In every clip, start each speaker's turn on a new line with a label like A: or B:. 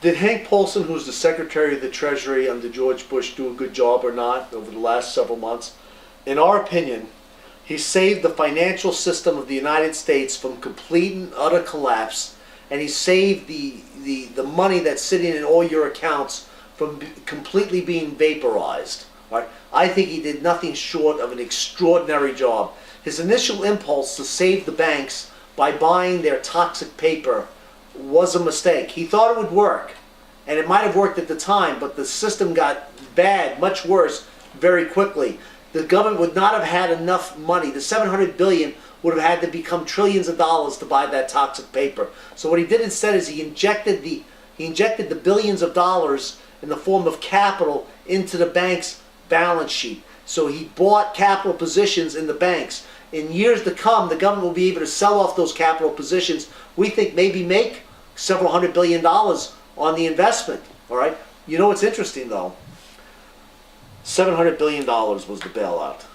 A: Did Hank Paulson, who's the Secretary of the Treasury under George Bush, do a good job or not over the last several months? In our opinion, he saved the financial system of the United States from complete and utter collapse, and he saved the money that's sitting in all your accounts from completely being vaporized. Right? I think he did nothing short of an extraordinary job. His initial impulse to save the banks by buying their toxic paper was a mistake. He thought it would work, and it might have worked at the time, but the system got bad, much worse, very quickly. The government would not have had enough money. The $700 billion would have had to become trillions of dollars to buy that toxic paper. So what he did instead is he injected the billions of dollars in the form of capital into the bank's balance sheet. So he bought capital positions in the banks. In years to come, the government will be able to sell off those capital positions. We think maybe make several $100 billion on the investment. All right. You know what's interesting though? $700 billion was the bailout.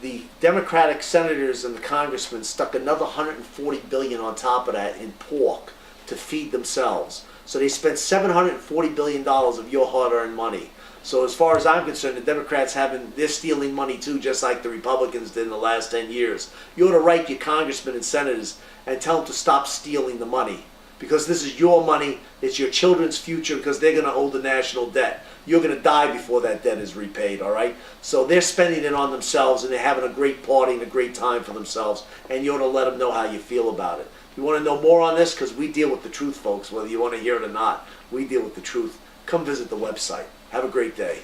A: The Democratic senators and the congressmen stuck another $140 billion on top of that in pork to feed themselves. So they spent $740 billion of your hard-earned money. So as far as I'm concerned, the Democrats they're stealing money too, just like the Republicans did in the last 10 years. You ought to write your congressmen and senators and tell them to stop stealing the money. Because this is your money, it's your children's future, because they're going to owe the national debt. You're going to die before that debt is repaid, all right? So they're spending it on themselves, and they're having a great party and a great time for themselves, and you ought to let them know how you feel about it. You want to know more on this? Because we deal with the truth, folks, whether you want to hear it or not. We deal with the truth. Come visit the website. Have a great day.